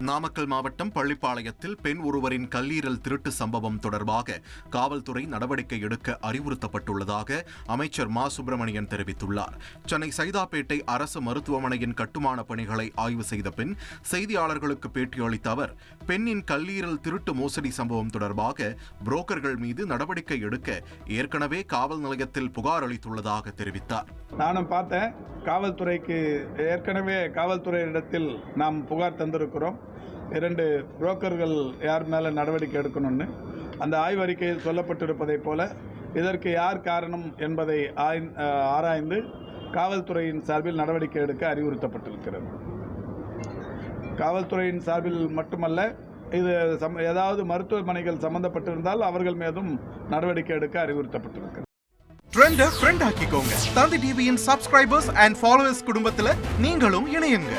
நாமக்கல் மாவட்டம் பள்ளிப்பாளையத்தில் பெண் ஒருவரின் கல்லீரல் திருட்டு சம்பவம் தொடர்பாக காவல்துறை நடவடிக்கை எடுக்க அறிவுறுத்தப்பட்டுள்ளதாக அமைச்சர் மா சுப்பிரமணியன் தெரிவித்துள்ளார். சென்னை சைதாப்பேட்டை அரசு மருத்துவமனையின் கட்டுமான பணிகளை ஆய்வு செய்த பின் செய்தியாளர்களுக்கு பேட்டியளித்த அவர், பெண்ணின் கல்லீரல் திருட்டு மோசடி சம்பவம் தொடர்பாக புரோக்கர்கள் மீது நடவடிக்கை எடுக்க ஏற்கனவே காவல் நிலையத்தில் புகார் அளித்துள்ளதாக தெரிவித்தார். நானும் பார்த்தேன், காவல்துறைக்கு ஏற்கனவே காவல்துறையிடத்தில் நாம் புகார் தந்திருக்கிறோம். 2 புரோக்கர்கள் யார் மேலே நடவடிக்கை எடுக்கணும்னு அந்த ஆய்வறிக்கையில் சொல்லப்பட்டிருப்பதைப் போல இதற்கு யார் காரணம் என்பதை ஆராய்ந்து காவல்துறையின் சார்பில் நடவடிக்கை எடுக்க அறிவுறுத்தப்பட்டிருக்கிறது. காவல்துறையின் சார்பில் மட்டுமல்ல, இது ஏதாவது மருத்துவமனைகள் சம்பந்தப்பட்டிருந்தால் அவர்கள் மீதும் நடவடிக்கை எடுக்க அறிவுறுத்தப்பட்டிருக்கிறது. ட்ரெண்டை ஃப்ரெண்ட் ஆக்கிக்கோங்க. தந்தி டிவியின் சப்ஸ்கிரைபர்ஸ் அண்ட் ஃபாலோவர்ஸ் குடும்பத்தில் நீங்களும் இணையுங்க.